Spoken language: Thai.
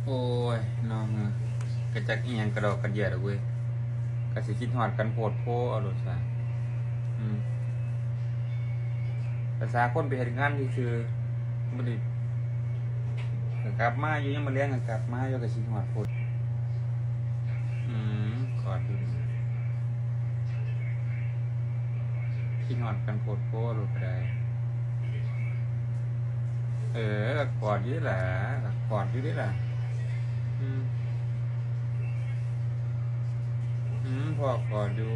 โอ้ยน้องกระจักอีหยังกระดอกกระเดียดเอาเว้ยกระสิคิดหอดกันโพดโพเอาโลดซะภาษาคนไปเฮ็ดงานที่คือบ่ได้ก็กลับมาอยู่ยังมาเลี้ยงก็กลับมาอยู่กระสิหอดโพดกอดอยู่คิดหอดกันโพดโพโลดก็ได้ก็กอดอยู่ล่ะก็กอดอยู่เด้ล่ะพ่อกอดอยู่